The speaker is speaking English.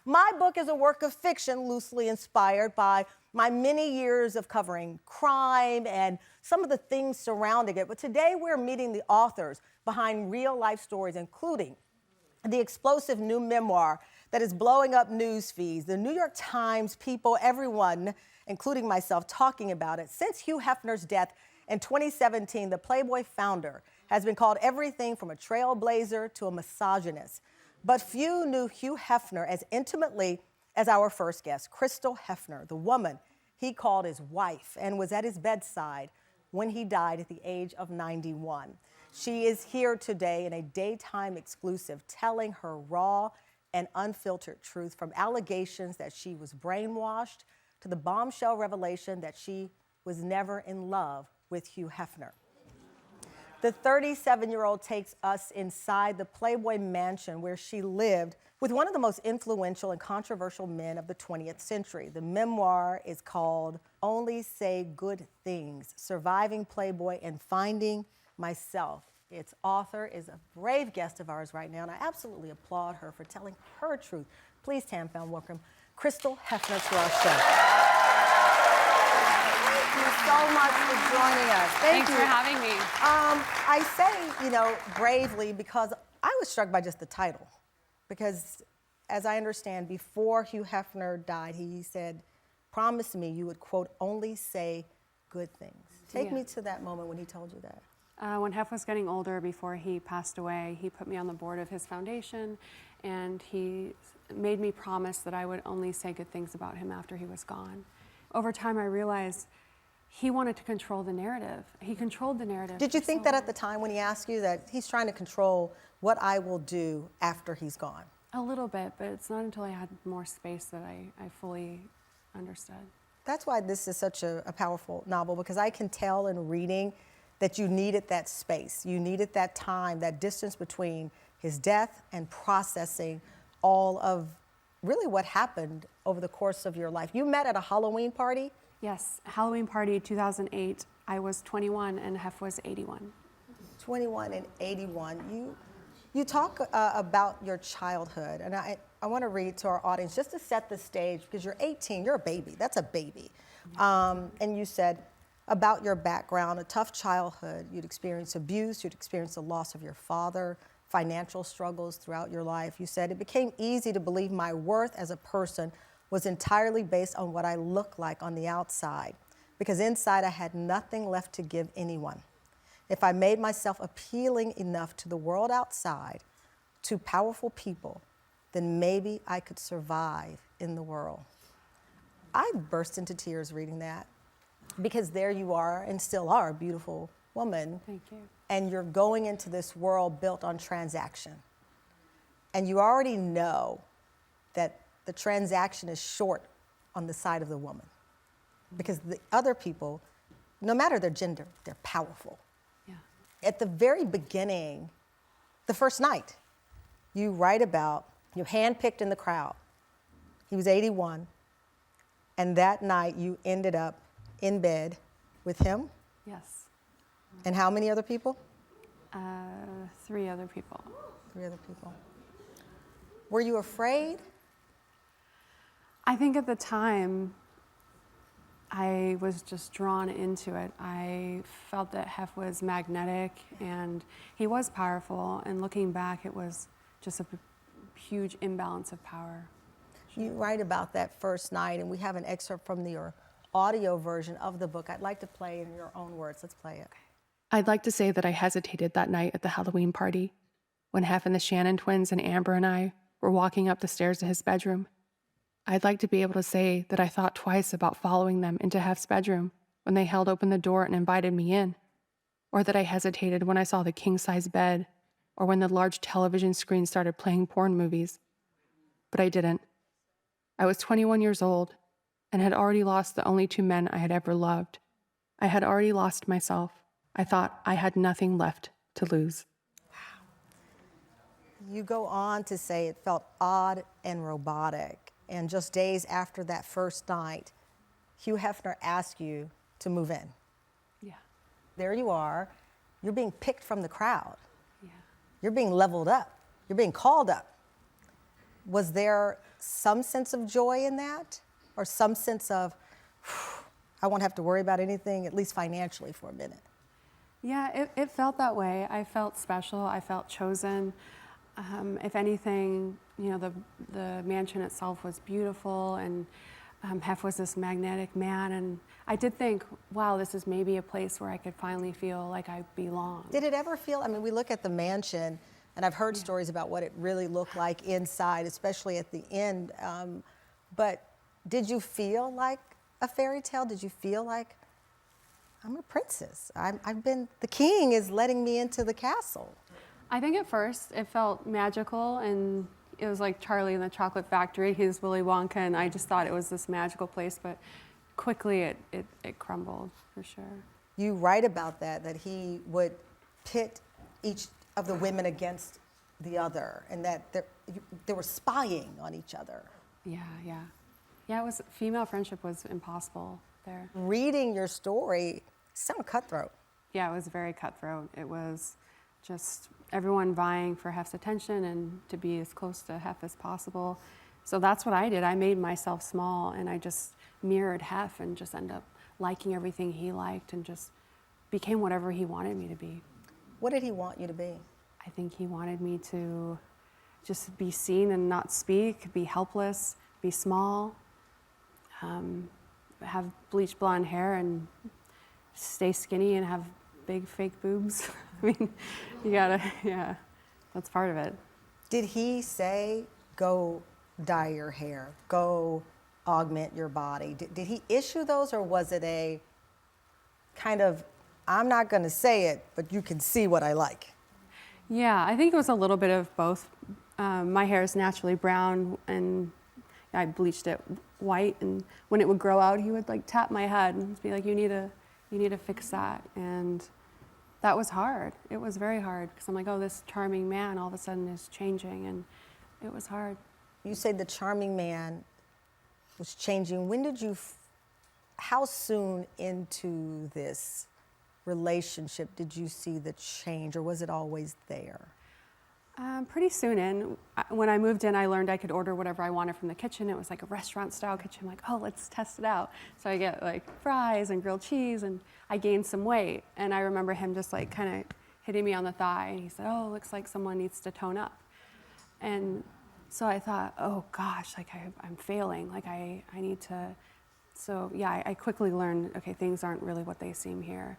My book is a work of fiction loosely inspired by my many years of covering crime and some of the things surrounding it. But today we're meeting the authors behind real life stories, including the explosive new memoir that is blowing up news feeds. The New York Times, People, everyone, including myself, talking about it. Since Hugh Hefner's death in 2017, the Playboy founder has been called everything from a trailblazer to a misogynist. But few knew Hugh Hefner as intimately as our first guest, Crystal Hefner, the woman he called his wife and was at his bedside when he died at the age of 91. She is here today in a daytime exclusive, telling her raw and unfiltered truth, from allegations that she was brainwashed to the bombshell revelation that she was never in love with Hugh Hefner. The 37-year-old takes us inside the Playboy mansion where she lived with one of the most influential and controversial men of the 20th century. The memoir is called Only Say Good Things: Surviving Playboy and Finding Myself. Its author is a brave guest of ours right now, and I absolutely applaud her for telling her truth. Please, Tamron, welcome Crystal Hefner to our show. Thank you so much for joining us. Thanks for having me. I say, bravely, because I was struck by just the title. Because, as I understand, before Hugh Hefner died, he said, promise me you would, quote, only say good things. Take me to that moment when he told you that. When Hef was getting older, before he passed away, he put me on the board of his foundation, and he made me promise that I would only say good things about him after he was gone. Over time, I realized he wanted to control the narrative. He controlled the narrative. Did you think that at the time when he asked you that he's trying to control what I will do after he's gone? A little bit, but it's not until I had more space that I fully understood. That's why this is such a powerful novel, because I can tell in reading that you needed that space. You needed that time, that distance between his death and processing all of really what happened over the course of your life. You met at a Halloween party? Yes, Halloween party 2008. I was 21 and Hef was 81. 21 and 81. You talk about your childhood, and I want to read to our audience just to set the stage, because you're 18, you're a baby, that's a baby. And you said about your background, a tough childhood, you'd experienced abuse, you'd experienced the loss of your father, financial struggles throughout your life. You said, it became easy to believe my worth as a person was entirely based on what I looked like on the outside, because inside I had nothing left to give anyone. If I made myself appealing enough to the world outside, to powerful people, then maybe I could survive in the world. I burst into tears reading that, because there you are, and still are, a beautiful woman. Thank you. And you're going into this world built on transaction. And you already know that the transaction is short on the side of the woman, because the other people, no matter their gender, they're powerful. Yeah. At the very beginning, the first night, you write about, you're handpicked in the crowd. He was 81, and that night you ended up in bed with him? Yes. And how many other people? 3 other people. 3 other people. Were you afraid? I think at the time, I was just drawn into it. I felt that Hef was magnetic and he was powerful, and looking back, it was just a huge imbalance of power. You write about that first night, and we have an excerpt from your audio version of the book. I'd like to play in your own words. Let's play it. I'd like to say that I hesitated that night at the Halloween party when Hef and the Shannon twins and Amber and I were walking up the stairs to his bedroom. I'd like to be able to say that I thought twice about following them into Hef's bedroom when they held open the door and invited me in, or that I hesitated when I saw the king-size bed or when the large television screen started playing porn movies. But I didn't. I was 21 years old and had already lost the only 2 men I had ever loved. I had already lost myself. I thought I had nothing left to lose. You go on to say it felt odd and robotic. And just days after that first night, Hugh Hefner asked you to move in. Yeah. There you are. You're being picked from the crowd. Yeah. You're being leveled up. You're being called up. Was there some sense of joy in that? Or some sense of, I won't have to worry about anything, at least financially, for a minute? Yeah, it felt that way. I felt special. I felt chosen. If anything, you know, the mansion itself was beautiful, and Hef was this magnetic man. And I did think, wow, this is maybe a place where I could finally feel like I belong. Did it ever feel, I mean, we look at the mansion, and I've heard stories about what it really looked like inside, especially at the end. But did you feel like a fairy tale? Did you feel like, I'm a princess? The king is letting me into the castle. I think at first it felt magical, and it was like Charlie in the Chocolate Factory. He's Willy Wonka, and I just thought it was this magical place, but quickly it crumbled, for sure. You write about that he would pit each of the women against the other, and that they were spying on each other. Yeah. Yeah, female friendship was impossible there. Reading your story sounded cutthroat. Yeah, it was very cutthroat. It was just everyone vying for Hef's attention and to be as close to Hef as possible. So that's what I did. I made myself small, and I just mirrored Hef and just ended up liking everything he liked and just became whatever he wanted me to be. What did he want you to be? I think he wanted me to just be seen and not speak, be helpless, be small, have bleached blonde hair and stay skinny and have big fake boobs. I mean, that's part of it. Did he say, go dye your hair, go augment your body? Did he issue those, or was it a kind of, I'm not going to say it, but you can see what I like? Yeah, I think it was a little bit of both. My hair is naturally brown, and I bleached it white, and when it would grow out, he would like tap my head and be like, you need to fix that. And that was hard. It was very hard, because I'm like, oh, this charming man all of a sudden is changing, and it was hard. You say the charming man was changing. When did you, how soon into this relationship did you see the change, or was it always there? Pretty soon in. When I moved in, I learned I could order whatever I wanted from the kitchen. It was like a restaurant-style kitchen. I'm like, oh, let's test it out. So I get like fries and grilled cheese, and I gained some weight. And I remember him just like kind of hitting me on the thigh, and he said, oh, looks like someone needs to tone up. And so I thought, oh gosh, like I'm failing. Like I need to. So yeah, I quickly learned, okay, things aren't really what they seem here.